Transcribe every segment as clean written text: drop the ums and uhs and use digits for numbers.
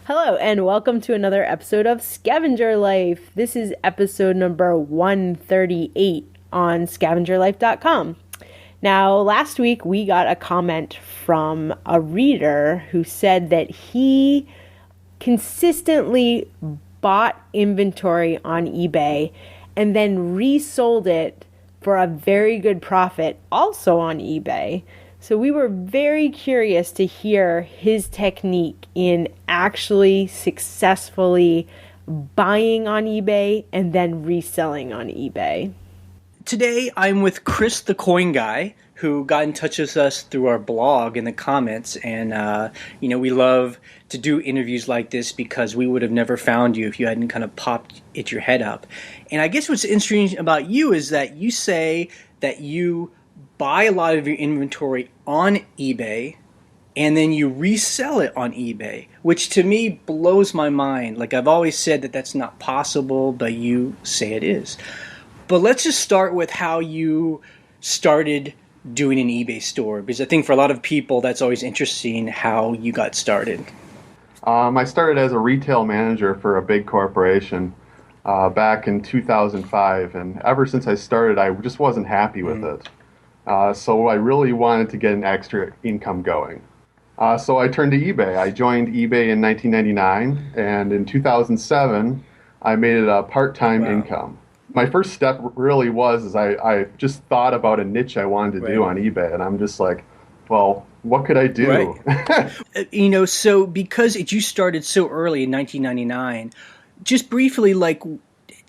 Hello, and welcome to another episode of Scavenger Life. This is episode number 138 on scavengerlife.com. Now, last week we got a comment from a reader who said that he consistently bought inventory on eBay and then resold it for a very good profit also on eBay. So we were very curious to hear his technique in actually successfully buying on eBay and then reselling on eBay. Today, I'm with Chris the Coin Guy, who got in touch with us through our blog in the comments. And, we love to do interviews like this because we would have never found you if you hadn't kind of popped your head up. And I guess what's interesting about you is that you say that you buy a lot of your inventory on eBay and then you resell it on eBay, which to me blows my mind. Like, I've always said that that's not possible, but you say it is. But let's just start with how you started doing an eBay store, because I think for a lot of people that's always interesting how you got started. I started as a retail manager for a big corporation back in 2005, and ever since I started, I just wasn't happy with it. So I really wanted to get an extra income going. So I turned to eBay. I joined eBay in 1999, and in 2007, I made it a part-time income. My first step really was I just thought about a niche I wanted to do on eBay, and I'm just like, well, what could I do? Right. So because you started so early in 1999, just briefly,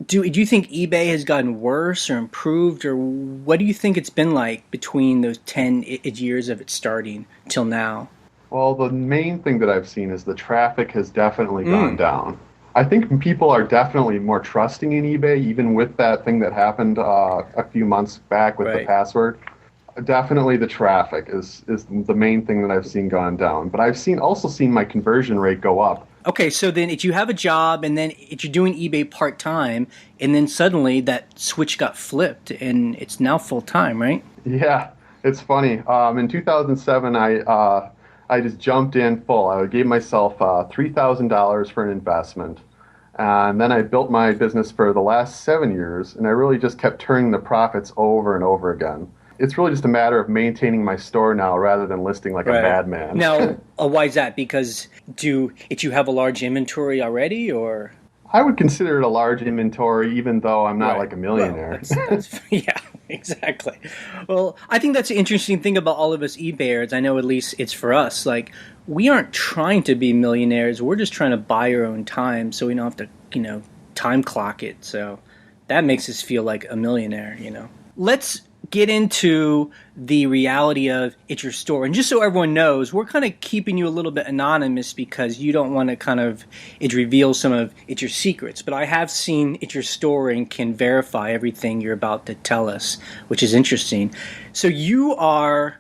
do you think eBay has gotten worse or improved, or what do you think it's been like between those 10 years of it starting till now? Well, the main thing that I've seen is the traffic has definitely gone down. I think people are definitely more trusting in eBay, even with that thing that happened a few months back with the password. Definitely the traffic is the main thing that I've seen gone down. But I've also seen my conversion rate go up. Okay, so then if you have a job and then if you're doing eBay part-time and then suddenly that switch got flipped and it's now full-time, right? Yeah, it's funny. In 2007, I just jumped in full. I gave myself $3,000 for an investment. And then I built my business for the last 7 years, and I really just kept turning the profits over and over again. It's really just a matter of maintaining my store now rather than listing like a madman. Now, why is that? Because do you have a large inventory already, or? I would consider it a large inventory, even though I'm not like a millionaire. Well, yeah, exactly. Well, I think that's the interesting thing about all of us eBayers. I know at least it's for us. Like, we aren't trying to be millionaires. We're just trying to buy our own time so we don't have to, time clock it. So that makes us feel like a millionaire, Let's get into the reality of it's your store. And just so everyone knows, we're kind of keeping you a little bit anonymous because you don't want to it reveal some of it's your secrets. But I have seen it's your store and can verify everything you're about to tell us, which is interesting. So you are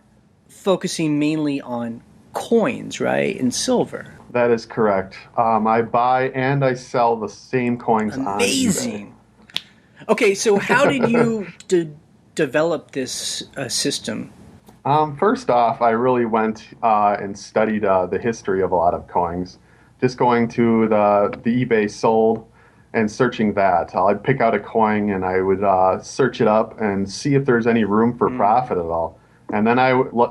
focusing mainly on coins, right? And silver. That is correct. I buy and I sell the same coins on eBay. Amazing. Okay, so how did you develop this system? First off, I really went and studied the history of a lot of coins. Just going to the eBay sold and searching that. I'd pick out a coin and I would search it up and see if there's any room for profit at all. And then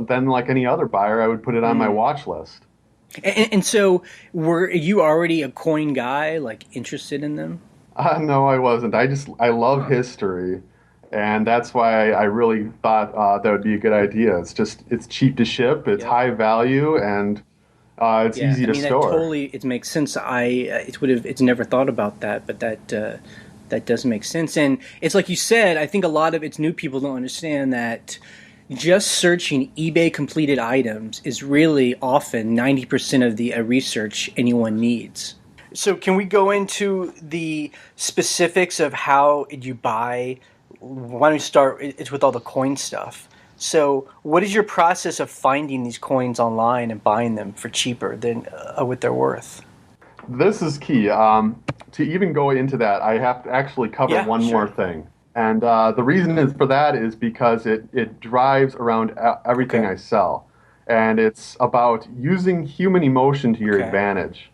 then like any other buyer, I would put it on my watch list. And so were you already a coin guy, like interested in them? No, I wasn't. I love history. And that's why I really thought that would be a good idea. It's cheap to ship, it's high value, and it's easy to store. It makes sense. It's never thought about that, but that does make sense. And it's like you said, I think a lot of it's new people don't understand that just searching eBay completed items is really often 90% of the research anyone needs. So can we go into the specifics of how you buy? Why don't we start? It's with all the coin stuff. So what is your process of finding these coins online and buying them for cheaper than what they're worth? This is key. To even go into that, I have to actually cover one more thing. And the reason for that is because it drives around everything I sell. And it's about using human emotion to your advantage.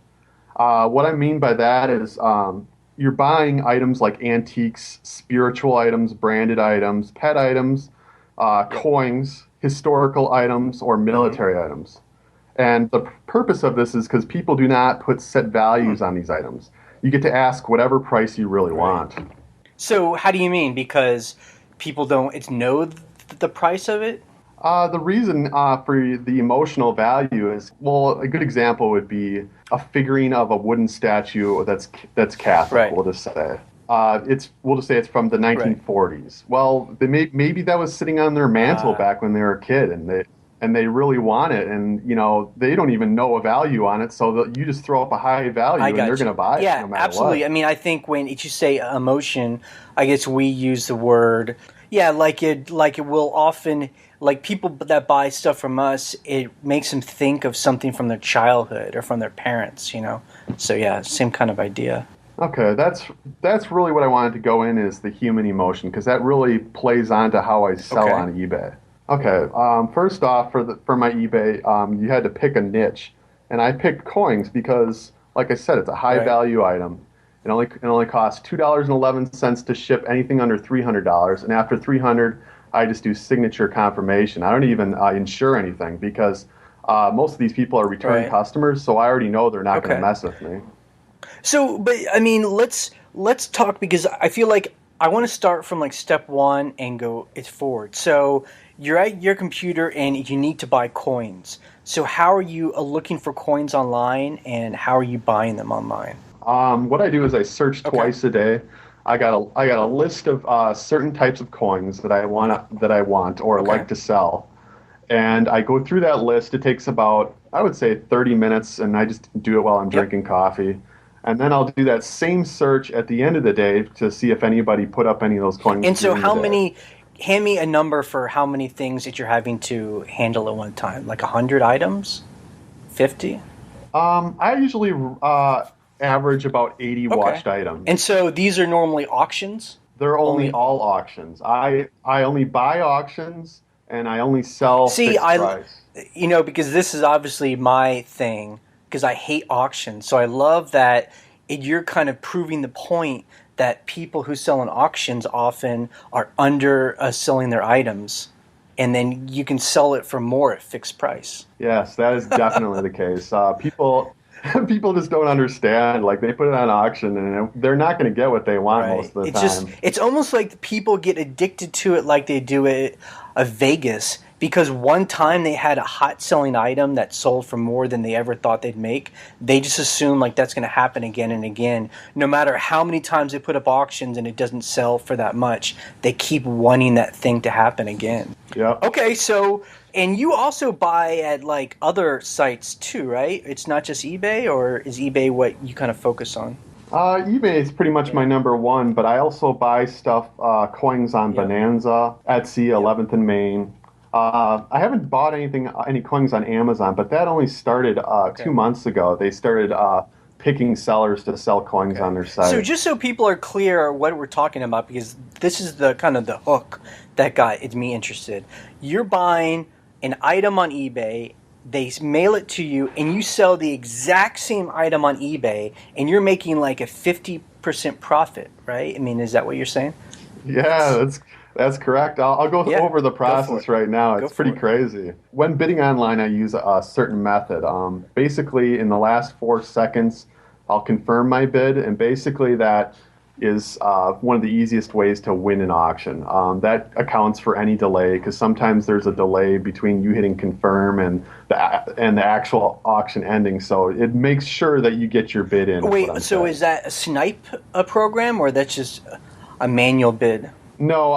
What I mean by that is you're buying items like antiques, spiritual items, branded items, pet items, Yep. coins, historical items, or Mm-hmm. military items. And the purpose of this is because people do not put set Hmm. values on these items. You get to ask whatever price you really Right. want. So how do you mean? Because people don't it's know the price of it? The reason for the emotional value is, well, a good example would be a figurine of a wooden statue that's Catholic. Right. We'll just say it's from the Right. 1940s. Well, maybe that was sitting on their mantle Uh, back when they were a kid, and they really want it, and they don't even know a value on it, so that you just throw up a high I value, and they're got going to you. buy it Yeah, no matter absolutely. what. I mean, I think when you say emotion, I guess we use the word, yeah, like it will often, like people that buy stuff from us, it makes them think of something from their childhood or from their parents. So yeah, same kind of idea. Okay, that's really what I wanted to go in is the human emotion because that really plays onto how I sell Okay. on eBay. Okay, first off, for my eBay, you had to pick a niche, and I picked coins because, like I said, it's a high Right. value item. It only costs $2.11 to ship anything under $300, and after 300, I just do signature confirmation. I don't even insure anything because most of these people are return Right. customers, so I already know they're not going to Okay. mess with me. So, but I mean, let's talk because I feel like I want to start from like step one and go it forward. So you're at your computer and you need to buy coins. So how are you looking for coins online and how are you buying them online? What I do is I search Okay. twice a day. I got a list of certain types of coins that I want or Okay. like to sell, and I go through that list. It takes about, I would say, 30 minutes, and I just do it while I'm Yep. drinking coffee. And then I'll do that same search at the end of the day to see if anybody put up any of those coins And so during the how day. many? Hand me a number for how many things that you're having to handle at one time. Like 100 items, 50. I usually average about 80 Okay. watched And items. so these are normally auctions. They're only Only all auctions. I only buy auctions and I only sell see, fixed I price. because this is obviously my thing because I hate auctions. So I love that you're kind of proving the point that people who sell in auctions often are under selling their items, and then you can sell it for more at fixed price. Yes, that is definitely the case. People just don't understand. Like they put it on auction and they're not going to get what they want most Right. of the It's just time. it's almost like people get addicted to it like they do it a Vegas because one time they had a hot selling item that sold for more than they ever thought they'd make. They just assume like that's going to happen again and again. No matter how many times they put up auctions and it doesn't sell for that much, they keep wanting that thing to happen again. Yep. Okay, so and you also buy at like other sites too, right? It's not just eBay, or is eBay what you kind of focus on? eBay is pretty much my Yeah. number one, but I also buy stuff, coins on Yep. Bonanza, Etsy, Yep. 11th and Main. I haven't bought any coins on Amazon, but that only started Okay. 2 months ago. They started picking sellers to sell coins Okay. on their So site. just so people are clear what we're talking about, because this is the kind of the hook that got me interested. You're buying an item on eBay, they mail it to you, and you sell the exact same item on eBay, and you're making like a 50% profit, right? I mean, is that what you're saying? Yeah, that's correct. I'll go Yeah, over the go for process it. right now. Go It's pretty for it. crazy. When bidding online, I use a certain method. Basically, in the last 4 seconds, I'll confirm my bid, and basically that is one of the easiest ways to win an auction. That accounts for any delay because sometimes there's a delay between you hitting confirm and the actual auction ending. So it makes sure that you get your bid in, is what Wait, I'm so saying. is that a snipe program, or that's just a manual bid? No,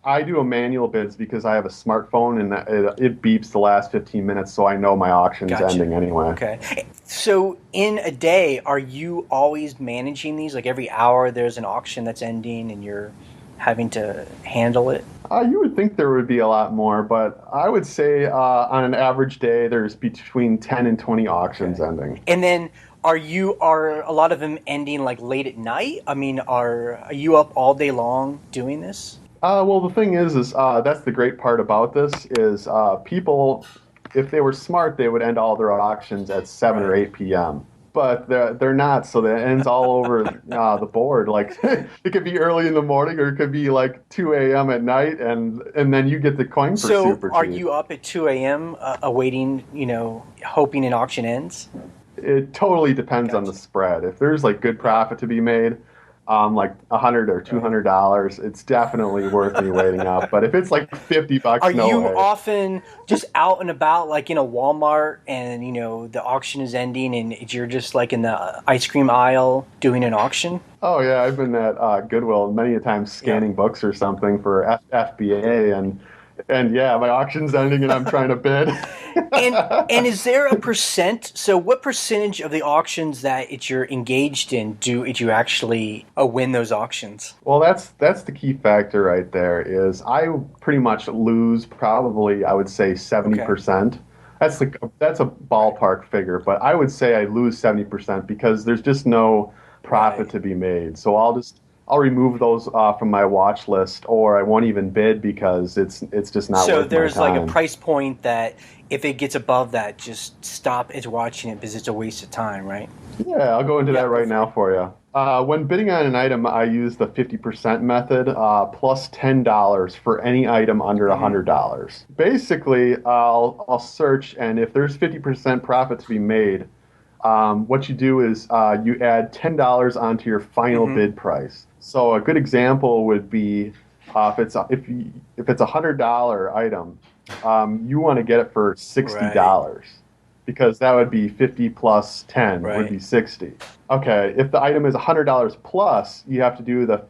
I do a manual bids because I have a smartphone and it beeps the last 15 minutes, so I know my auction's Gotcha. ending anyway. Okay. So in a day, are you always managing these? Like every hour there's an auction that's ending and you're having to handle it? You would think there would be a lot more, but I would say on an average day, there's between 10 and 20 auctions Okay. ending. And then are a lot of them ending like late at night? I mean, are you up all day long doing this? Well, the thing is that's the great part about this is people, if they were smart, they would end all their auctions at 7 or Right. 8 p.m. but they're not. So that ends all over the board. Like it could be early in the morning, or it could be like 2 a.m. at night, and then you get the coin for So super are cheap. you up at 2 a.m. Awaiting, hoping an auction ends? It totally depends on the Gotcha. spread. If there's like good profit to be made, like $100 or Right. $200, it's definitely worth me waiting up. But if it's like Are $50, no you way. often just out and about, like in a Walmart, and the auction is ending, and you're just like in the ice cream aisle doing an auction? Oh yeah, I've been at Goodwill many a time Yeah. scanning books or something for FBA, and yeah, my auction's ending and I'm trying to bid. And is there a percent? So, what percentage of the auctions that you're engaged in do you actually win those auctions? Well, that's the key factor right there. Is I pretty much lose probably I would say Okay. 70%. That's a Right. ballpark figure, but I would say I lose 70% because there's just no profit Right. to be made. So I'll remove those from my watch list, or I won't even bid because it's just not So worth my there's like a time. price point that if it gets above that, just stop it watching it because it's a waste of time, right? Yeah, I'll go into Yeah, that go right for now it. for you. When bidding on an item, I use the 50% method, plus $10 for any item under Hmm. $100. Basically, I'll search, and if there's 50% profit to be made, what you do is you add $10 onto your final Hmm. bid price. So a good example would be if it's $100 item, you want to get it for Right. $60 because that would be 50 plus 10 would Right. be 60. Okay, if the item is $100 plus, you have to do the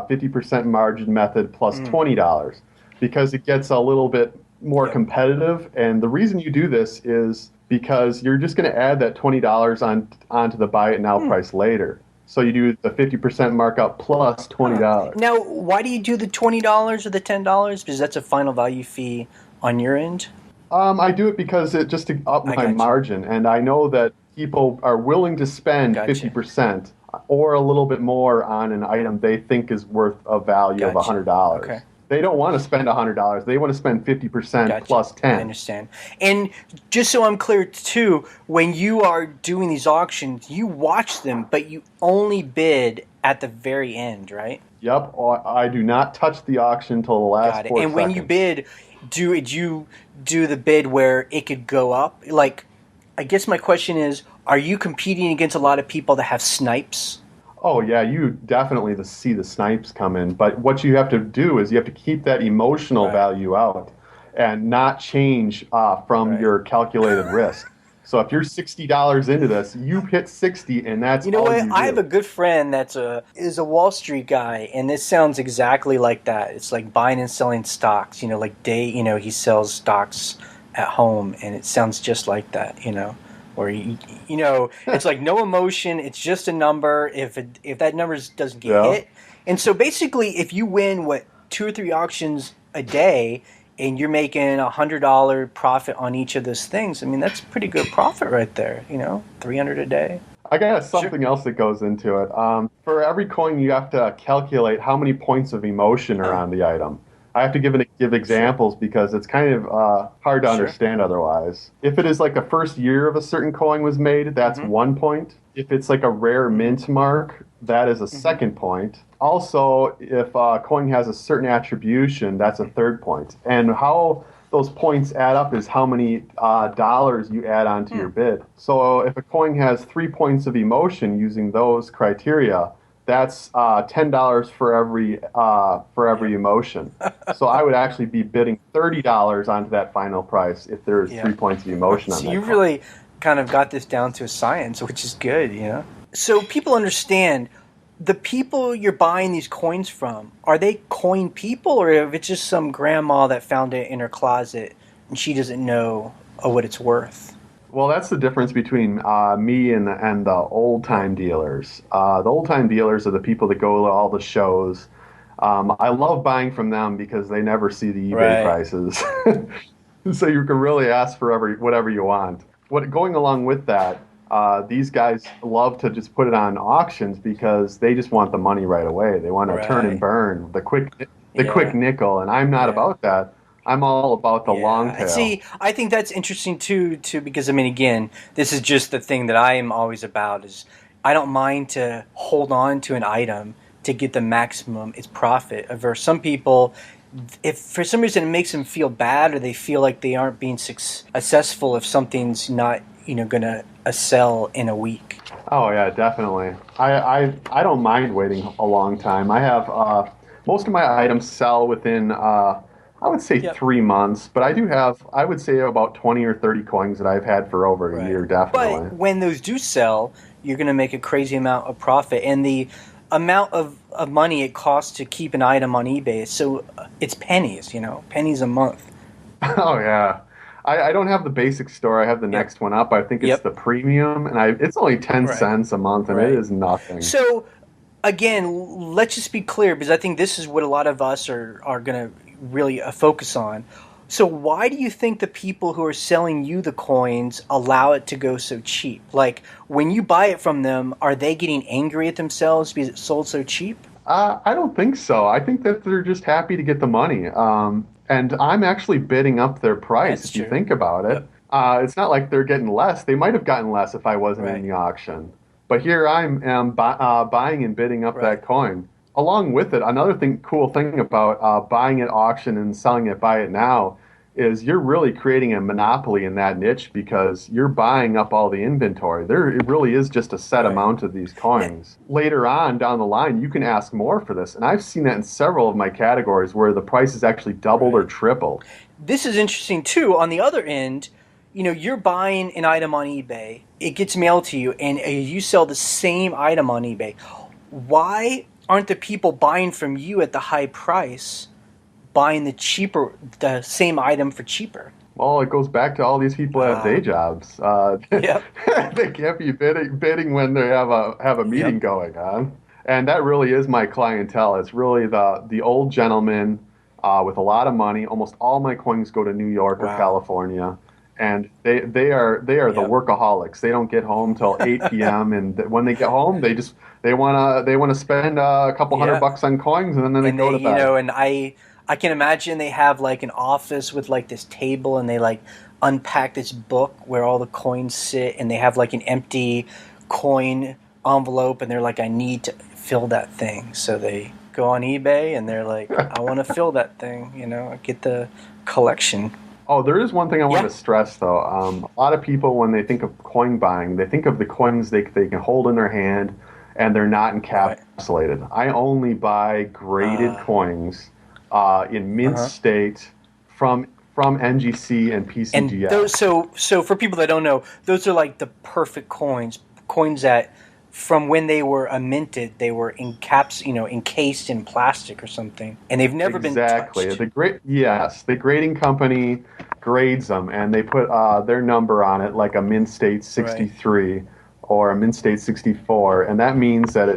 50% margin method plus Mm. $20 because it gets a little bit more Yep. competitive. And the reason you do this is because you're just going to add that $20 onto the buy it now Hmm. price later. So you do the 50% markup plus Huh. $20. Now, why do you do the $20 or the $10? Because that's a final value fee on your end. I do it because it just to up I my got you. margin, and I know that people are willing to spend Got you. 50% or a little bit more on an item they think is worth a value of Got you. Okay. $100. They don't want to spend $100. They want to spend 50% Gotcha. plus I 10. understand. And just so I'm clear too, when you are doing these auctions, you watch them, but you only bid at the very end, right? Yep, I do not touch the auction till the last Got it. four And when you seconds. bid, do you do the bid where it could go up? Like, I guess my question is, are you competing against a lot of people that have snipes? Oh yeah, you definitely see the snipes come in, but what you have to do is you have to keep that emotional Right. value out and not change from Right. your calculated risk. So if you're $60 into this, you hit 60 and that's You know all what? you I have a do. good friend that's a Wall Street guy, and this sounds exactly like that. It's like buying and selling stocks. He sells stocks at home, and it sounds just like that. Where it's like no emotion. It's just a number. If that number doesn't get Yeah. hit, and so basically, if you win what 2 or 3 auctions a day, and you're making $100 profit on each of those things, I mean that's pretty good profit right there. 300 a day. I got Sure. something else that goes into it. For every coin, you have to calculate how many points of emotion are Huh. on the item. I have to give Sure. examples because it's kind of hard to Sure. understand otherwise. If it is like the first year of a certain coin was made, that's Mm-hmm. 1 point. If it's like a rare Mm-hmm. mint mark, that is a Mm-hmm. second point. Also, if a coin has a certain attribution, that's a third point. And how those points add up is how many dollars you add onto Hmm. your bid. So if a coin has 3 points of emotion using those criteria, that's $10 for every Yep. emotion. So I would actually be bidding $30 onto that final price if there is three Yep. points of emotion on So you that coin. really kind of got this down to a science, which is good. So people understand the people you're buying these coins from, are they coin people, or if it's just some grandma that found it in her closet and she doesn't know what it's worth? Well, that's the difference between me and the old Yep. time dealers. The old time dealers are the people that go to all the shows. I love buying from them because they never see the eBay Right. prices, so you can really ask for whatever you want. What going along with that, these guys love to just put it on auctions because they just want the money right away. They want to turn and Right. burn the quick Yeah. nickel, and I'm not Yeah. about that. I'm all about the long tail. See, I think that's interesting too, because I mean, again, this is just the thing that I am always about is I don't mind to hold on to an item to get the maximum its profit. Versus some people, if for some reason it makes them feel bad or they feel like they aren't being successful if something's not going to sell in a week. Oh yeah, definitely. I don't mind waiting a long time. I have most of my items sell within I would say 3 months, but I would say about 20 or 30 coins that I've had for over a year, definitely. But when those do sell, you're going to make a crazy amount of profit, and the amount of money it costs to keep an item on eBay, so it's pennies, pennies a month. Oh yeah. I don't have the basic store. I have the next one up. I think it's the premium, and it's only 10 cents a month, and it is nothing. So, again, let's just be clear, because I think this is what a lot of us are going to really focus on. So why do you think the people who are selling you the coins allow it to go so cheap? Like, when you buy it from them, are they getting angry at themselves because it sold so cheap? I don't think so. I think that they're just happy to get the money. And I'm actually bidding up their price, if you think about it. Yep. It's not like they're getting less. They might have gotten less if I wasn't in the auction. But here I am buying and bidding up that coin. Along with it, another cool thing about buying at auction and selling it buy it now is you're really creating a monopoly in that niche because you're buying up all the inventory. It really is just a set amount of these coins. Later on down the line, you can ask more for this. And I've seen that in several of my categories where the price is actually doubled or tripled. This is interesting too. On the other end, you're buying an item on eBay. It gets mailed to you and you sell the same item on eBay. Why aren't the people buying from you at the high price buying the same item for cheaper? Well, it goes back to all these people that have day jobs. They can't be bidding when they have a meeting going on, and that really is my clientele. It's really the old gentleman with a lot of money. Almost all my coins go to New York or California, and they are the workaholics. They don't get home till 8 p.m. and when they get home, they want to spend a couple $100 on coins, and then they go to bed. And I can imagine they have like an office with like this table and they like unpack this book where all the coins sit and they have like an empty coin envelope and they're like, I need to fill that thing. So they go on eBay and they're like, I want to fill that thing, get the collection. Oh, there is one thing I want to stress though. A lot of people, when they think of coin buying, they think of the coins they can hold in their hand and they're not encapsulated. I only buy graded coins in mint state from NGC and PCGS. And those, so for people that don't know, those are like the perfect coins that from when they were minted, they were encased in plastic or something, and they've never been touched. The grading company grades them, and they put their number on it, like a mint state 63 or a mint state 64, and that means that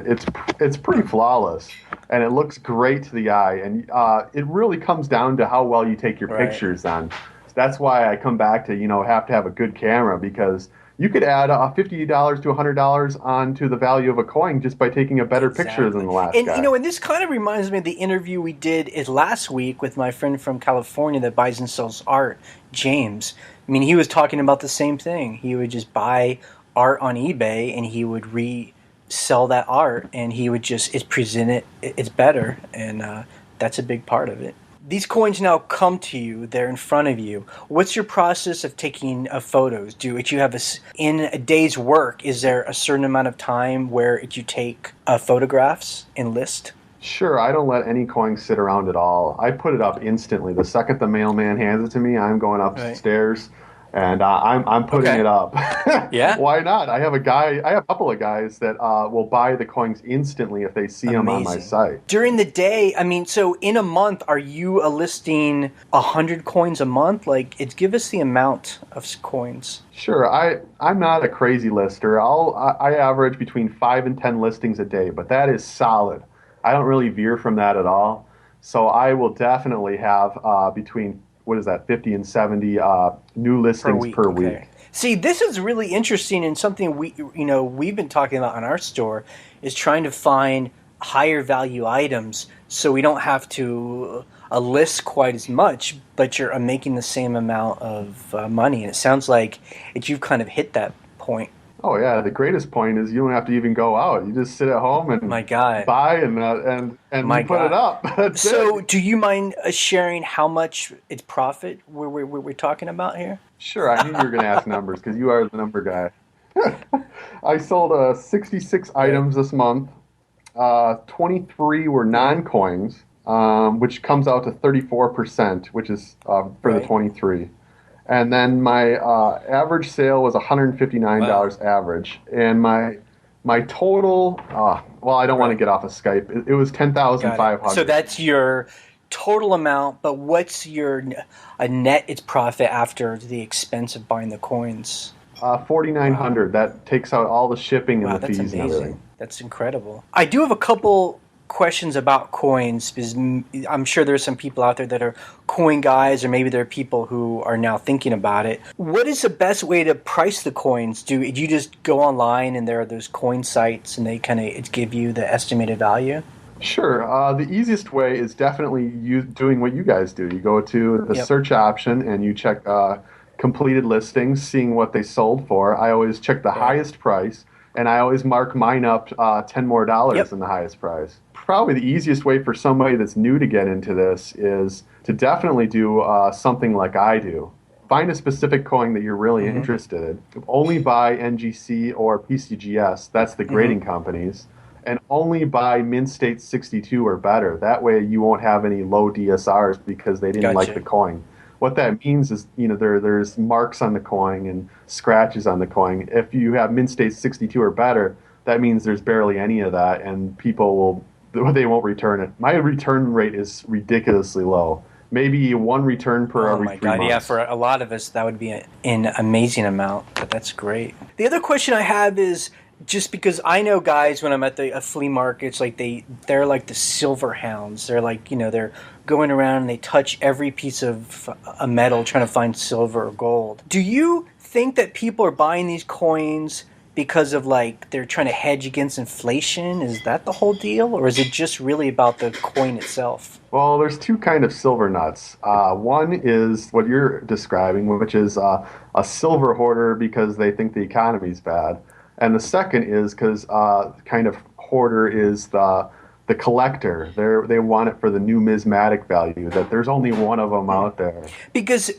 it's pretty flawless. And it looks great to the eye, and it really comes down to how well you take your pictures then. So that's why I come back to, have to have a good camera, because you could add $50 to $100 onto the value of a coin just by taking a better picture than the last guy. And this kind of reminds me of the interview we did last week with my friend from California that buys and sells art, James. I mean, he was talking about the same thing. He would just buy art on eBay, and he would sell that art, and he would just present it's better, and that's a big part of it. These coins now come to you, they're in front of you. What's your process of taking photos? Do you have in a day's work, is there a certain amount of time where you take photographs and list? Sure, I don't let any coins sit around at all. I put it up instantly. The second the mailman hands it to me, I'm going upstairs. And I'm putting it up. Yeah? Why not? I have a couple of guys that will buy the coins instantly if they see them on my site. During the day, so in a month, are you listing 100 coins a month? Give us the amount of coins. Sure. I'm not a crazy lister. I average between 5 and 10 listings a day, but that is solid. I don't really veer from that at all. So I will definitely have between 50 and 70 new listings per week. See, this is really interesting, and something we've been talking about on our store is trying to find higher value items so we don't have to list quite as much, but you're making the same amount of money. And it sounds like you've kind of hit that point. Oh yeah, the greatest point is you don't have to even go out. You just sit at home My and God. buy and My you put it God. up. That's So, it. do you mind sharing how much it's profit we're talking about here? Sure, I knew you were going to ask numbers because you are the number guy. I sold 66 Right. items this month. 23 were Hmm. non-coins, which comes out to 34%, which is for the Right. 23. And then my average sale was Wow. $159 average, and my total. Well, I don't want to Right. get off of Skype. It was Got it. So 10,500. that's your total amount, but what's your a net its profit after the expense of buying the coins? Wow. 4,900. That takes out all the shipping and Wow, the that's fees and everything. amazing. That's incredible. I do have a couple questions about coins because I'm sure there's some people out there that are coin guys, or maybe there are people who are now thinking about it. What is the best way to price the coins? Do you just go online and there are those coin sites and they kind of give you the estimated value? Sure. The easiest way is definitely you doing what you guys do. You go to the Yep. search option and you check completed listings, seeing what they sold for. I always check the Right. highest price, and I always mark mine up $10 more Yep. than the highest price. Probably the easiest way for somebody that's new to get into this is to definitely do something like I do. Find a specific coin that you're really Mm-hmm. interested in. Only buy NGC or PCGS. That's the Mm-hmm. grading companies, and only buy Mint State 62 or better. That way you won't have any low DSRs because they didn't like Gotcha. the coin. What that means is, there's marks on the coin and scratches on the coin. If you have Mint State 62 or better, that means there's barely any of that, and they won't return it. My return rate is ridiculously low. Maybe one return per Oh every my three God. Yeah, months. for a lot of us, that would be an amazing amount, but that's great. The other question I have is just because I know guys when I'm at the flea markets, like they're like the silver hounds. They're like, they're going around and they touch every piece of a metal trying to find silver or gold. Do you think that people are buying these coins because of like they're trying to hedge against inflation? Is that the whole deal? Or is it just really about the coin itself? Well, there's two kind of silver nuts. One is what you're describing, which is a silver hoarder because they think the economy's bad, and the second is because kind of hoarder is the collector. They want it for the numismatic value. That there's only one of them out there. Because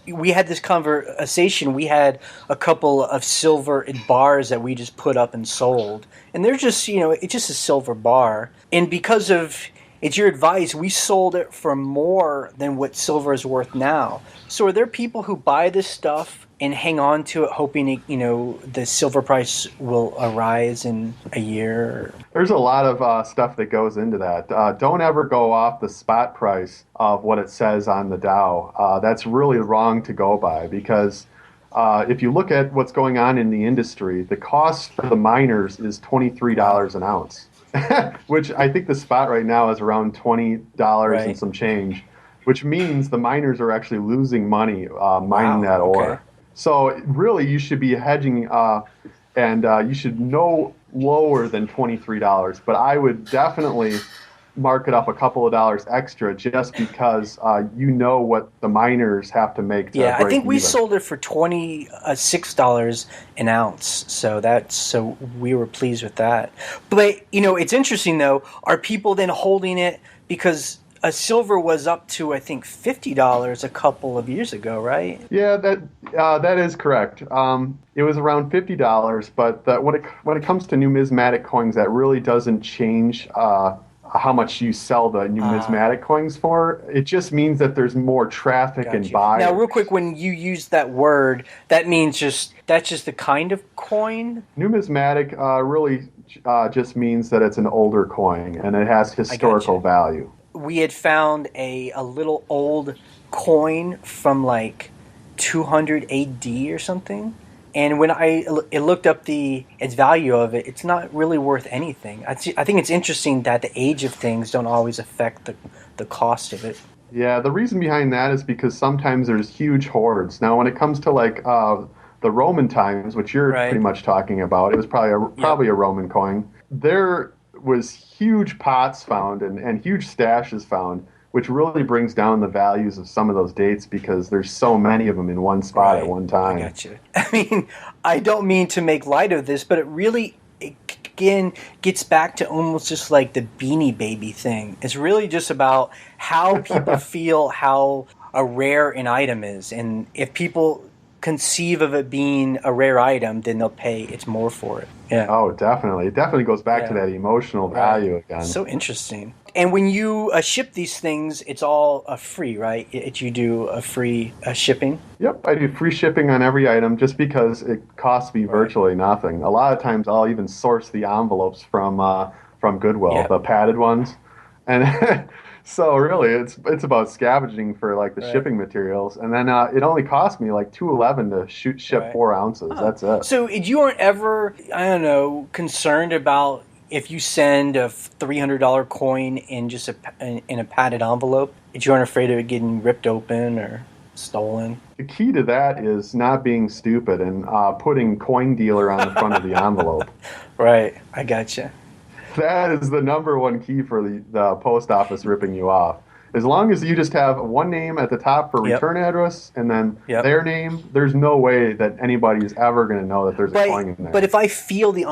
we had this conversation, we had a couple of silver bars that we just put up and sold, and they're just it's just a silver bar, and because of it's your advice, we sold it for more than what silver is worth now. So are there people who buy this stuff and hang on to it, hoping the silver price will arise in a year? There's a lot of stuff that goes into that. Don't ever go off the spot price of what it says on the Dow. That's really wrong to go by because if you look at what's going on in the industry, the cost for the miners is Wow. $23 an ounce, which I think the spot right now is around $20 and Right. some change, which means the miners are actually losing money mining Wow. that Okay. ore. So really, you should be hedging, and you should no lower than $23. But I would definitely mark it up a couple of dollars extra just because what the miners have to make to Yeah, I break think we even. sold it for $26 an ounce. So we were pleased with that. But it's interesting though. Are people then holding it because a silver was up to I think $50 a couple of years ago, right? Yeah, that is correct. It was around $50, but when it comes to numismatic coins, that really doesn't change how much you sell the Ah, numismatic coins for. It just means that there's more traffic and got you. Now, real quick, buyers. when you use that word, that's just the kind of coin. Numismatic really just means that it's an older coin and it has I got historical you. value. We had found a little old coin from like 200 AD or something. And when I looked up the its value of it, it's not really worth anything. I think it's interesting that the age of things don't always affect the cost of it. Yeah, the reason behind that is because sometimes there's huge hordes. Now, when it comes to like the Roman times, which you're Right? pretty much talking about, it was Yep. probably a Roman coin. There was huge pots found and huge stashes found which really brings down the values of some of those dates because there's so many of them in one spot at one time. I got you. I mean, I don't mean to make light of this, but it really, again, gets back to almost just like the Beanie Baby thing. It's really just about how people feel how a rare an item is. And if people conceive of it being a rare item, then they'll pay it's more for it. Yeah. Oh, definitely. It definitely goes back to that emotional value again. So interesting. And when you ship these things, it's all free, right? You do a free shipping? Yep, I do free shipping on every item just because it costs me virtually nothing. A lot of times I'll even source the envelopes from Goodwill, the padded ones. And so really it's about scavenging for like the shipping materials. And then it only cost me like $2.11 to ship 4 ounces. That's it. So you aren't ever, I don't know, concerned about if you send a $300 coin in just in a padded envelope, if you aren't afraid of it getting ripped open or stolen? The key to that is not being stupid and putting coin dealer on the front of the envelope. Right, I gotcha. That is the number one key for the post office ripping you off. As long as you just have one name at the top for return address and then their name, there's no way that anybody's ever going to know that there's a coin in there. But if I feel the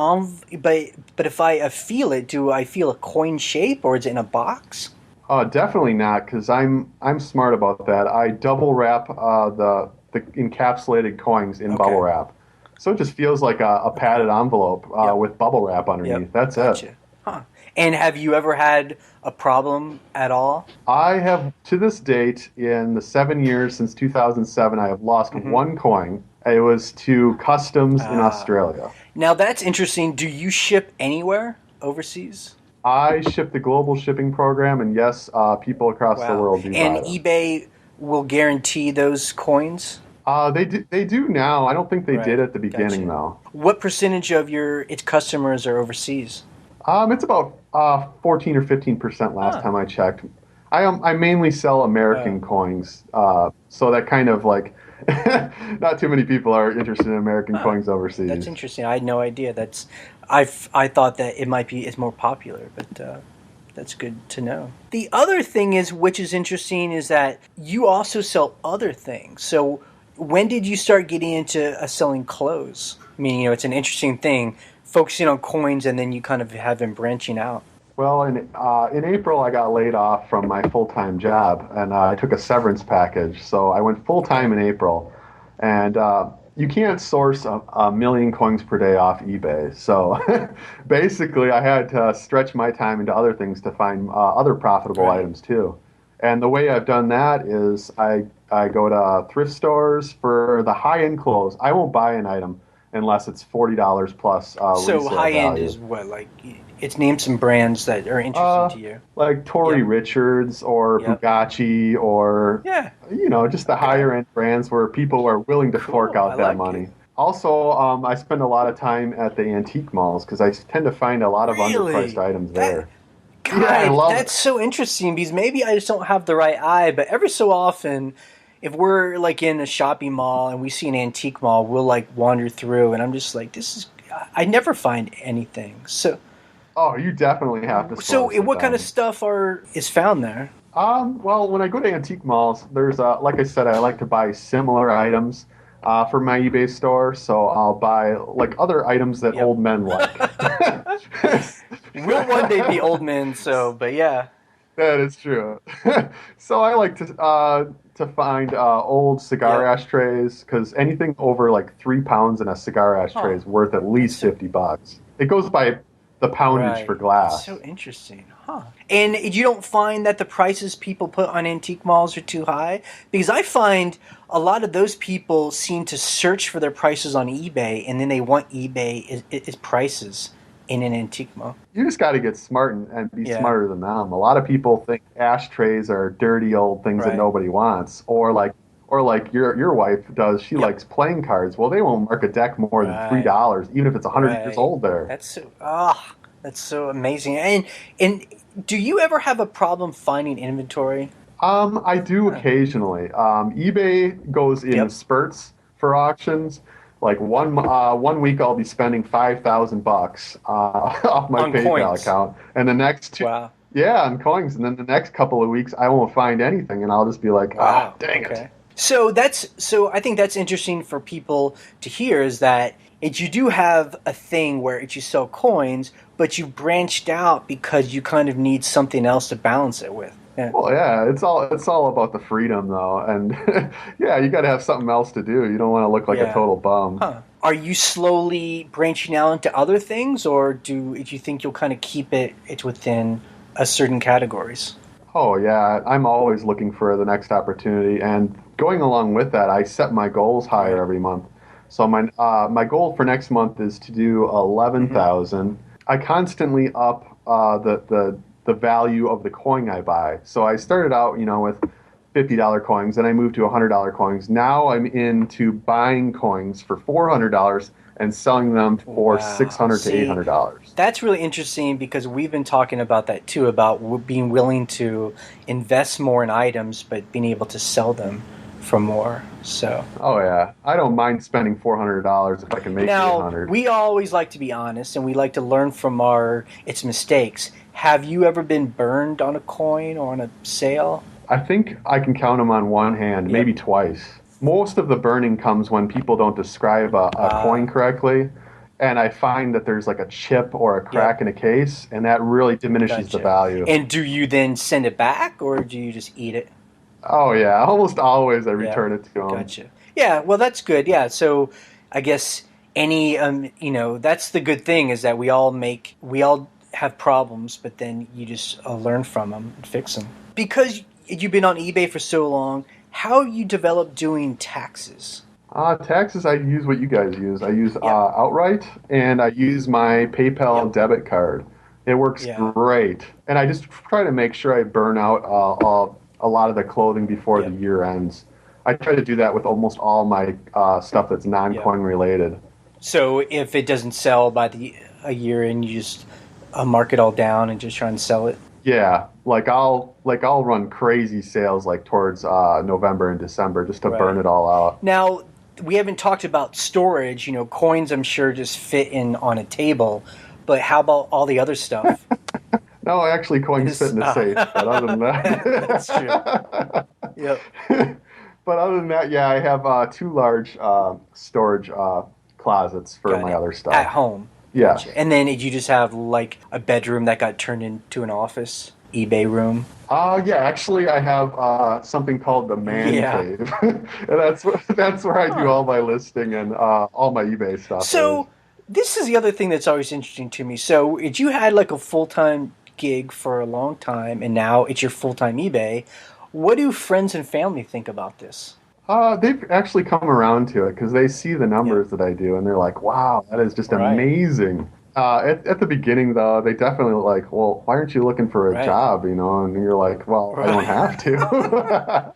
but if I feel it, do I feel a coin shape or is it in a box? Definitely not, because I'm smart about that. I double wrap the encapsulated coins in bubble wrap, so it just feels like a padded envelope with bubble wrap underneath. That's it. Huh. And have you ever had a problem at all? I have, to this date, in the 7 years since 2007, I have lost one coin. It was to customs in Australia. Now that's interesting. Do you ship anywhere overseas? I ship the global shipping program, and yes, people across the world do. And eBay will guarantee those coins? They do now. I don't think they did at the beginning, though. What percentage of its customers are overseas? It's about 14 or 15% last time I checked. I mainly sell American coins, so that kind of like not too many people are interested in American coins overseas. That's interesting. I had no idea. I thought that it's more popular, but that's good to know. The other thing is, which is interesting, is that you also sell other things. So when did you start getting into selling clothes? I mean, it's an interesting thing, focusing on coins, and then you kind of have been branching out. Well, in April, I got laid off from my full-time job, and I took a severance package. So I went full-time in April, and you can't source a million coins per day off eBay. So basically, I had to stretch my time into other things to find other profitable items too. And the way I've done that is I go to thrift stores for the high-end clothes. I won't buy an item unless it's $40 plus so high-end is what, like, it's named some brands that are interesting to you. Like Tory Richards or Bugatti or, just the higher-end brands where people are willing to fork out that money. Also, I spend a lot of time at the antique malls because I tend to find a lot of underpriced items there. God, that's so interesting because maybe I just don't have the right eye, but every so often, if we're like in a shopping mall and we see an antique mall, we'll like wander through, and I'm just like, I never find anything. So, you definitely have to. So, what kind of stuff is found there? Well, when I go to antique malls, there's like I said, I like to buy similar items for my eBay store. So I'll buy like other items that old men like. We'll one day be old men, but yeah. That is true. So I like to find old cigar ashtrays because anything over like 3 pounds in a cigar ashtray is worth at least $50. It goes by the poundage for glass. That's so interesting, huh? And you don't find that the prices people put on antique malls are too high? Because I find a lot of those people seem to search for their prices on eBay, and then they want eBay is prices in an antique mall. You just got to get smart and be smarter than them. A lot of people think ashtrays are dirty old things that nobody wants, or like your wife does. She likes playing cards. Well, they won't mark a deck more than $3, even if it's 100 years old. There. That's so amazing. And do you ever have a problem finding inventory? I do occasionally. eBay goes in spurts for auctions. Like one week I'll be spending $5,000 off my PayPal account, and the next Yeah, on coins, and then the next couple of weeks I won't find anything, and I'll just be like, ah, Wow. dang it. Okay. So I think that's interesting for people to hear is that you do have a thing where you sell coins, but you branched out because you kind of need something else to balance it with. Yeah. Well, yeah, it's all about the freedom though, and yeah, you got to have something else to do. You don't want to look like a Yeah. total bum. Huh. Are you slowly branching out into other things, or do you think you'll kind of keep it's within a certain categories? Oh yeah, I'm always looking for the next opportunity, and going along with that, I set my goals higher Right. every month. So my goal for next month is to do Mm-hmm. 11,000. I constantly up the value of the coin I buy. So I started out, with $50 coins, then I moved to $100 coins. Now I'm into buying coins for $400 and selling them for Wow. 600 to See, $800. that's really interesting because we've been talking about that too, about being willing to invest more in items, but being able to sell them for more. So Oh yeah, I don't mind spending $400 if I can make now 800. we always like to be honest and we like to learn from its mistakes. Have you ever been burned on a coin or on a sale? I think I can count them on one hand, Yep. maybe twice. Most of the burning comes when people don't describe a coin correctly, and I find that there's like a chip or a Yep. crack in a case, and that really diminishes the Gotcha. value. And do you then send it back or do you just eat it? Oh yeah, almost always I Yeah, return it to them. gotcha. Yeah, well, that's good. Yeah, so I guess that's the good thing is that we all have problems, but then you just learn from them and fix them. Because you've been on eBay for so long, how you develop doing taxes? Taxes, I use what you guys use. I use Yep. Outright, and I use my Yep. PayPal debit card. It works Yeah. great, and I just try to make sure I burn out a lot of the clothing before the Yep. year ends. I try to do that with almost all my stuff that's Yep. non-coin related. So if it doesn't sell by the a year, and you just mark it all down and just try and sell it. Yeah, like I'll run crazy sales like towards November and December just to burn Right. it all out. Now, we haven't talked about storage. Coins I'm sure just fit in on a table, but how about all the other stuff? No, actually, coins fit Is in a safe, but other than That's true. that. Yep. But other than that, yeah, I have two large storage closets for Got my it. other At stuff. home. Yes. Gotcha. And then did you just have like a bedroom that got turned into an office? eBay room? Yeah, actually, I have something called the Man Yeah. Cave, and that's where I do Huh. all my listing and all my eBay stuff is. So this is the other thing that's always interesting to me. So if you had like a full-time gig for a long time and now it's your full-time eBay, what do friends and family think about this? They've actually come around to it because they see the Yep. numbers that I do, and they're like, "Wow, that is just Right. amazing." At the beginning, though, they definitely were like, "Well, why aren't you looking for a Right. job?" And you're like, "Well, I don't Right. have to."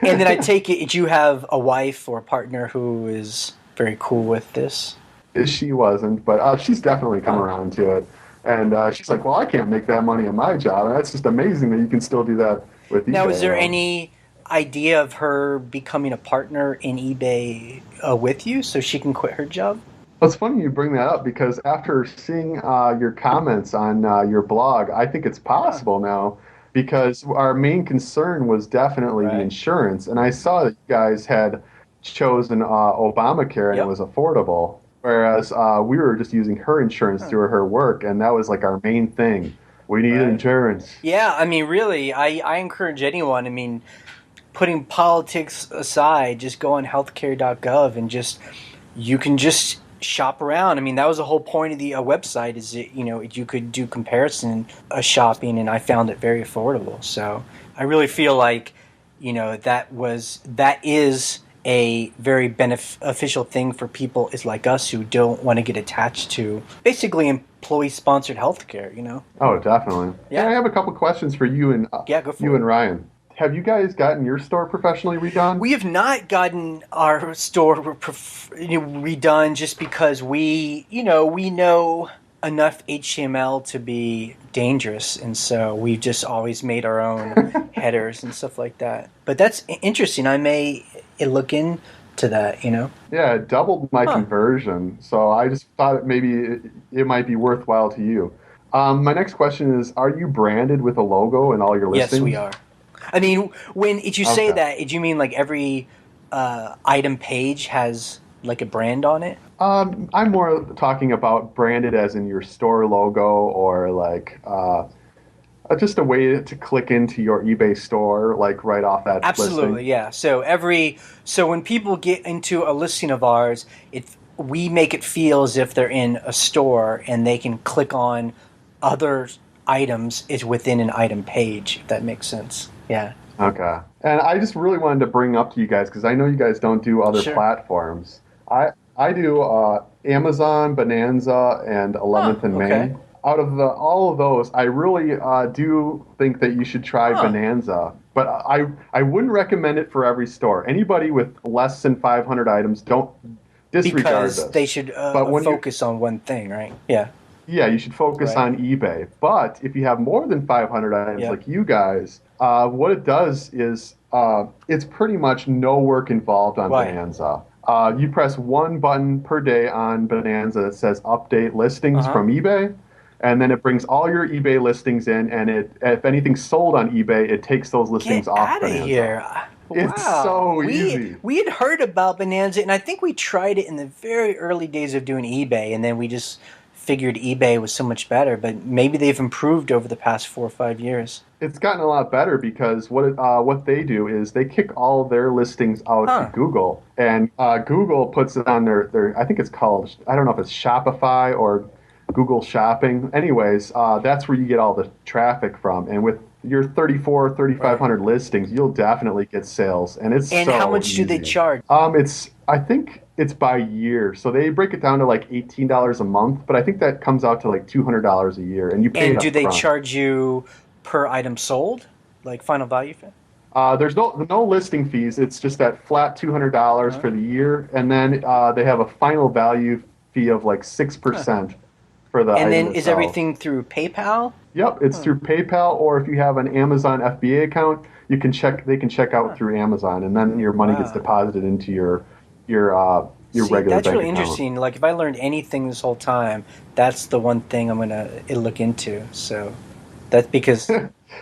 And then I take it you have a wife or a partner who is very cool with this. She wasn't, but she's definitely come Huh. around to it, and she's like, "Well, I can't make that money in my job, and that's just amazing that you can still do that with Now, is there eBay." any idea of her becoming a partner in eBay with you so she can quit her job? Well, it's funny you bring that up because after seeing your comments on your blog, I think it's Huh. possible now because our main concern was definitely the Right. insurance. And I saw that you guys had chosen Obamacare and it Yep. was affordable, whereas we were just using her insurance Huh. through her work, and that was like our main thing. We need Right. insurance. Yeah, I mean, really, I encourage anyone. I mean, putting politics aside, just go on healthcare.gov and you can just shop around. I mean, that was the whole point of the website is that, you could do comparison shopping, and I found it very affordable. So I really feel like, that is a very beneficial thing for people is like us who don't want to get attached to basically employee sponsored healthcare. Oh, definitely. Yeah. I have a couple questions for you and Yeah, go for you it. and Ryan. Have you guys gotten your store professionally redone? We have not gotten our store redone just because we know enough HTML to be dangerous, and so we've just always made our own headers and stuff like that. But that's interesting. I may look into that. Yeah, it doubled my Huh. conversion. So I just thought maybe it might be worthwhile to you. My next question is, are you branded with a logo in all your Yes, we listings? are. I mean, when did you say Okay. that? Did you mean like every item page has like a brand on it? I'm more talking about branded as in your store logo or like just a way to click into your eBay store, like right off that listing. Absolutely, yeah. So when people get into a listing of ours, we make it feel as if they're in a store and they can click on other items is within an item page, if that makes sense. Yeah. Okay. And I just really wanted to bring up to you guys because I know you guys don't do other Sure. platforms. I do Amazon, Bonanza, and Huh, 11th and okay. Main. Out of the all of those, I really do think that you should try Huh. Bonanza. But I wouldn't recommend it for every store. Anybody with less than 500 items, don't disregard Because they this. should But when you focus on one thing, right? Yeah. Yeah, you should focus Right. on eBay. But if you have more than 500 items Yeah. like you guys, what it does is it's pretty much no work involved on Right. Bonanza. You press one button per day on Bonanza that says update Uh listings huh. from eBay. And then it brings all your eBay listings in, and if anything's sold on eBay, it takes those listings Get off out of Bonanza. here. It's Wow. so We easy. we had heard about Bonanza and I think we tried it in the very early days of doing eBay and then we just figured eBay was so much better, but maybe they've improved over the past 4 or 5 years. It's gotten a lot better because what they do is they kick all their listings out to Huh. Google, and Google puts it on their I think it's called, I don't know if it's Shopify or Google Shopping. Anyways, that's where you get all the traffic from, and with your 34, thirty-five Right. hundred listings, you'll definitely get sales, and it's And how so much do they easy. charge? It's I think it's by year, so they break it down to like $18 a month, but I think that comes out to like $200 a year, and you pay it And do up they front. charge you per item sold? Like final value fee? There's no listing fees. It's just that flat $200 Huh? for the year, and then they have a final value fee of like six Huh. percent for the And item then is itself. everything through PayPal? Yep, it's Huh. through PayPal, or if you have an Amazon FBA account, you can check. They can check out Huh. through Amazon, and then your money gets Wow. deposited into your See, regular that's bank really account. interesting. Like, if I learned anything this whole time, that's the one thing I'm gonna look into. So that's because,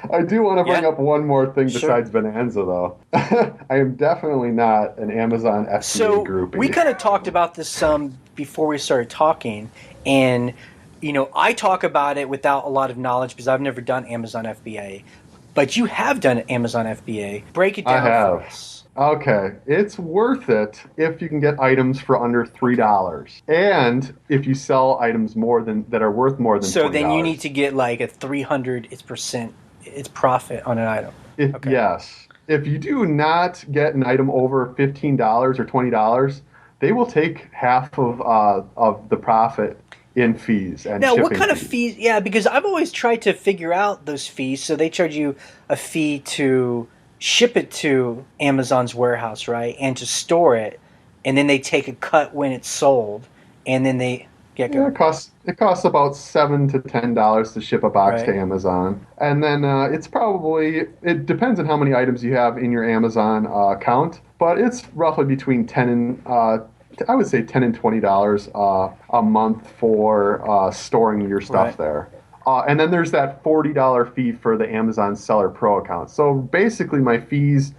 I do want to bring yeah, up one more thing sure. besides Bonanza, though. I am definitely not an Amazon FBA So we groupie. kind of talked about this some before we started talking, and I talk about it without a lot of knowledge because I've never done Amazon FBA, but you have done Amazon FBA. Break it I down for have. us. Okay, it's worth it if you can get items for under Okay. $3, and if you sell items more than that are worth more than So then you need $20. to get like a 300 it's profit on an item. If Okay. yes, if you do not get an item over $15 or $20, they will take half of the profit in fees and Now, what shipping kind of fees. fees? Yeah, because I've always tried to figure out those fees. So they charge you a fee to ship it to Amazon's warehouse, right? And to store it. And then they take a cut when it's sold. And then they get Yeah, go. it costs about $7 to $10 to ship a box to Right? Amazon, and then it depends on how many items you have in your Amazon account, but it's roughly between I would say $10 and $20 a month for storing your stuff Right. there. And then there's that $40 fee for the Amazon Seller Pro account. So basically, my fees,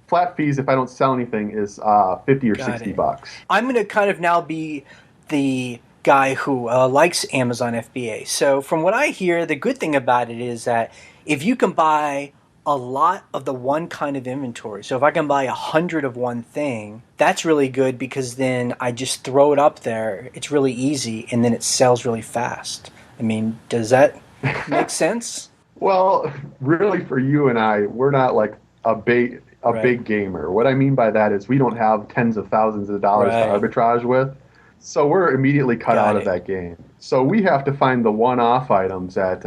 flat fees, if I don't sell anything, is 50 or Got 60 it. bucks. I'm going to kind of now be the guy who likes Amazon FBA. So, from what I hear, the good thing about it is that if you can buy a lot of the one kind of inventory, so if I can buy 100 of one thing, that's really good because then I just throw it up there. It's really easy and then it sells really fast. I mean, does that make sense? Well, really, for you and I, we're not like a Right. big gamer. What I mean by that is we don't have tens of thousands of dollars to Right. arbitrage with, so we're immediately cut out Got of it. that game. So we have to find the one-off items at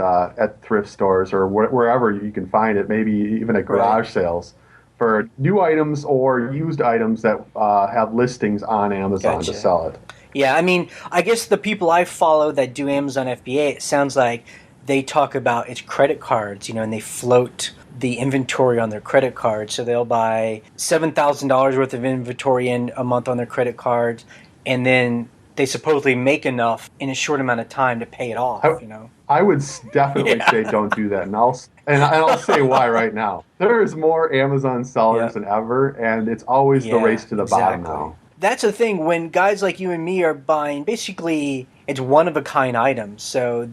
thrift stores or wherever you can find it, maybe even at Right. garage sales for new items or used items that have listings on Amazon to Gotcha. sell it. Yeah, I mean, I guess the people I follow that do Amazon FBA, it sounds like they talk about its credit cards, and they float the inventory on their credit card. So they'll buy $7,000 worth of inventory in a month on their credit card, and then they supposedly make enough in a short amount of time to pay it off, I, you know? I would definitely say don't do that, and I'll say why right now. There is more Amazon sellers Yeah. than ever, and it's always the Yeah, race to the bottom exactly. now. That's the thing when guys like you and me are buying. Basically, it's one of a kind items. So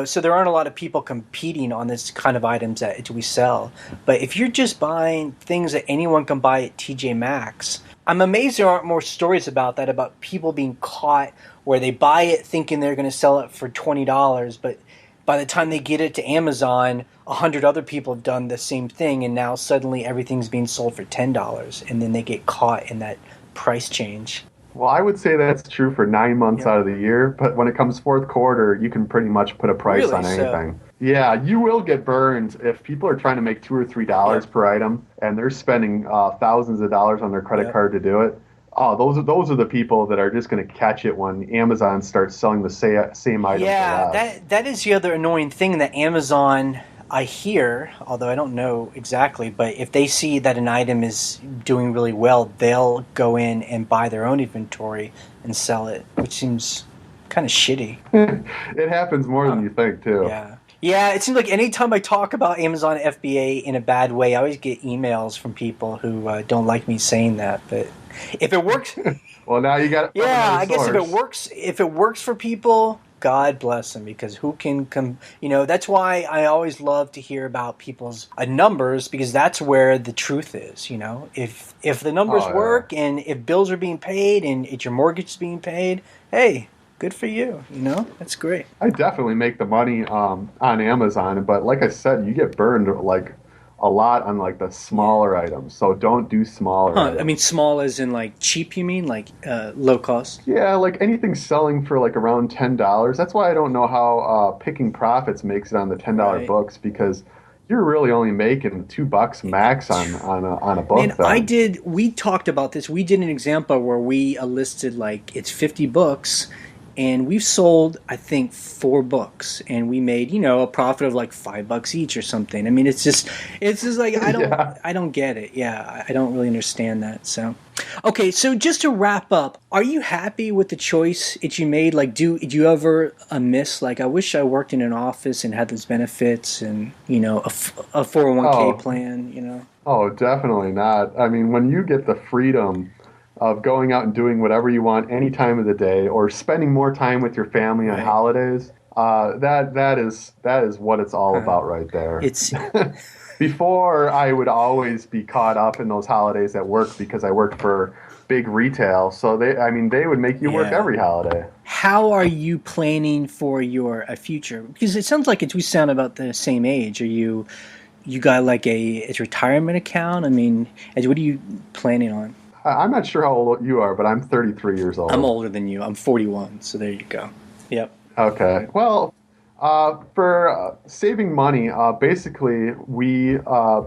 so there aren't a lot of people competing on this kind of items that we sell. But if you're just buying things that anyone can buy at TJ Maxx, I'm amazed there aren't more stories about that, about people being caught where they buy it thinking they're going to sell it for $20, but by the time they get it to Amazon, 100 other people have done the same thing, and now suddenly everything's being sold for $10, and then they get caught in that price change. Well, I would say that's true for 9 months Yep. out of the year, but when it comes fourth quarter, you can pretty much put a price Really? on anything. Yeah, you will get burned if people are trying to make $2 or $3 Yep. per item, and they're spending thousands of dollars on their credit Yep. card to do it. Oh, those are the people that are just going to catch it when Amazon starts selling the same item for Yeah, less. that is the other annoying thing that Amazon, I hear, although I don't know exactly, but if they see that an item is doing really well, they'll go in and buy their own inventory and sell it, which seems kind of shitty. It happens more than you think, too. Yeah. Yeah, it seems like anytime I talk about Amazon FBA in a bad way, I always get emails from people who don't like me saying that. But if it works, Well, now you got yeah, another I guess source. if it works for people, God bless them, because who can come? You know, that's why I always love to hear about people's numbers, because that's where the truth is. You know, if the numbers Oh, yeah. work and if bills are being paid and if your mortgage is being paid, hey, good for you. You know, that's great. I definitely make the money on Amazon, but like I said, you get burned like a lot on like the smaller items. So don't do smaller Huh, items. I mean, small as in like cheap, you mean? Like low cost? Yeah, like anything selling for like around $10. That's why I don't know how Picking Profits makes it on the $10 Right. books, because you're really only making $2 max on a book. Man, Then. we talked about this. We did an example where we listed like it's 50 books, and we've sold, I think, 4 books, and we made, a profit of like $5 each or something. I mean, it's just like, Yeah. I don't get it. Yeah, I don't really understand that. So, okay, so just to wrap up, are you happy with the choice that you made? Like, do you ever miss, like, I wish I worked in an office and had those benefits and, a 401k Oh, plan. oh, definitely not. I mean, when you get the freedom of going out and doing whatever you want any time of the day, or spending more time with your family on Right. holidays, that is what it's all about right there. It's Before, I would always be caught up in those holidays at work because I worked for big retail. So they would make you work Yeah. every holiday. How are you planning for your future? Because it sounds like we sound about the same age. You got like a retirement account? I mean, what are you planning on? I'm not sure how old you are, but I'm 33 years old. I'm older than you. I'm 41. So there you go. Yep. Okay. Well, for saving money, basically we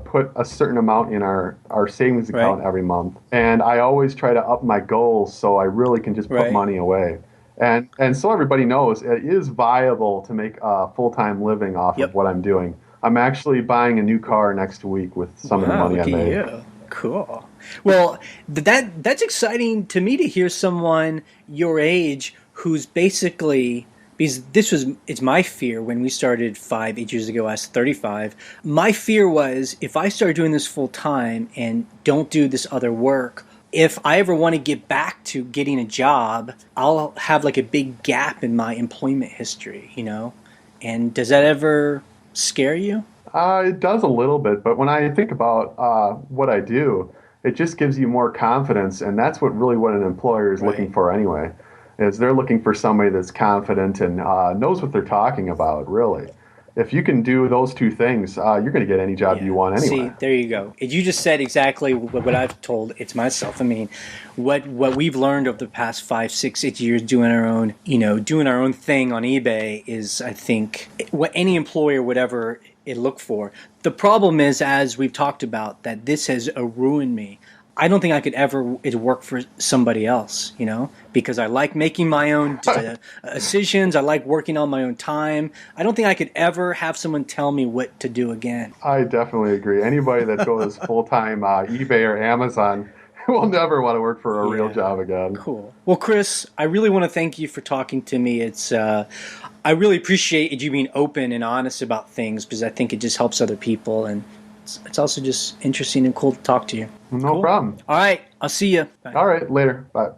put a certain amount in our savings account Right. every month, and I always try to up my goals so I really can just put Right. money away. And so everybody knows it is viable to make a full-time living off Yep. of what I'm doing. I'm actually buying a new car next week with some of the money I look at made. you. Cool. Well, that's exciting to me to hear someone your age who's basically, because it's my fear when we started 8 years ago. I was 35. My fear was if I start doing this full time and don't do this other work, if I ever want to get back to getting a job, I'll have like a big gap in my employment history, And does that ever scare you? It does a little bit, but when I think about what I do, it just gives you more confidence, and that's what an employer is looking Right. for anyway. Is they're looking for somebody that's confident and knows what they're talking about. Really, if you can do those two things, you're going to get any job you want anyway. See, there you go. You just said exactly what I've told it's myself. I mean, what we've learned over the past 5, 6, 8 years doing our own, doing our own thing on eBay is, I think, what any employer would ever look for. The problem is, as we've talked about, that this has ruined me. I don't think I could ever work for somebody else, because I like making my own decisions. I like working on my own time. I don't think I could ever have someone tell me what to do again. I definitely agree. Anybody that goes full time eBay or Amazon will never want to work for a real Yeah. job again. Cool. Well, Chris, I really want to thank you for talking to me. I really appreciate you being open and honest about things because I think it just helps other people, and it's also just interesting and cool to talk to you. No Cool. problem. All right, I'll see you. All right, later. Bye.